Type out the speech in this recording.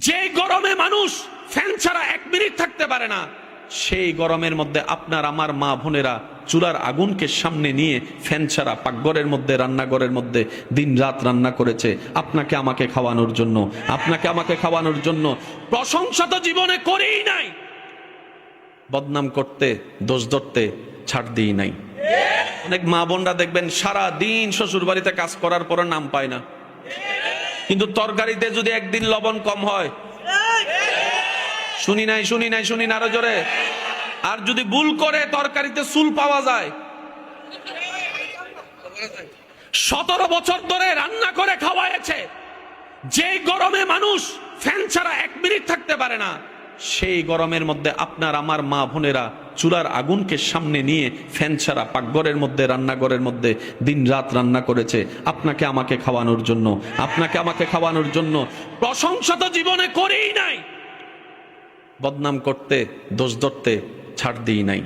যে গরমে মানুষ ফ্যান ছাড়া 1 মিনিট থাকতে পারে না, সেই গরমের মধ্যে আপনার আমার মা বোনেরা চুলার আগুনকে সামনে নিয়ে ফ্যান ছাড়া পাকঘরের মধ্যে রান্নাঘরের মধ্যে দিন রাত রান্না করেছে আপনাকে আমাকে খাওয়ানোর জন্য, আপনাকে আমাকে খাওয়ানোর জন্য। প্রশংসা তো জীবনে করেই নাই, বদনাম করতে দোষ ধরতে ছাড় দিই নাই। অনেক মা বোনরা দেখবেন সারা দিন শ্বশুর বাড়িতে কাজ করার পর নাম পায় না, কিন্তু তরকারিতে যদি একদিন লবণ কম হয়, শুনি নাই আরো জোরে, আর যদি ভুল করে তরকারিতে চুল পাওয়া যায়, 17 বছর ধরে রান্না করে খাওয়াইছে, যে গরমে মানুষ ফ্যান ছাড়া 1 মিনিট থাকতে পারে না, সেই গরমের মধ্যে আপনার আমার মা বোনেরা চুলার আগুনকে সামনে নিয়ে ফ্যান ছাড়া পাকঘরের মধ্যে রান্নাঘরের মধ্যে দিন রাত রান্না করেছে আপনাকে আমাকে খাওয়ানোর জন্য, আপনাকে আমাকে খাওয়ানোর জন্য। প্রশংসা তো জীবনে করেই নাই, বদনাম করতে দোষ ধরতে ছাড় দিই নাই।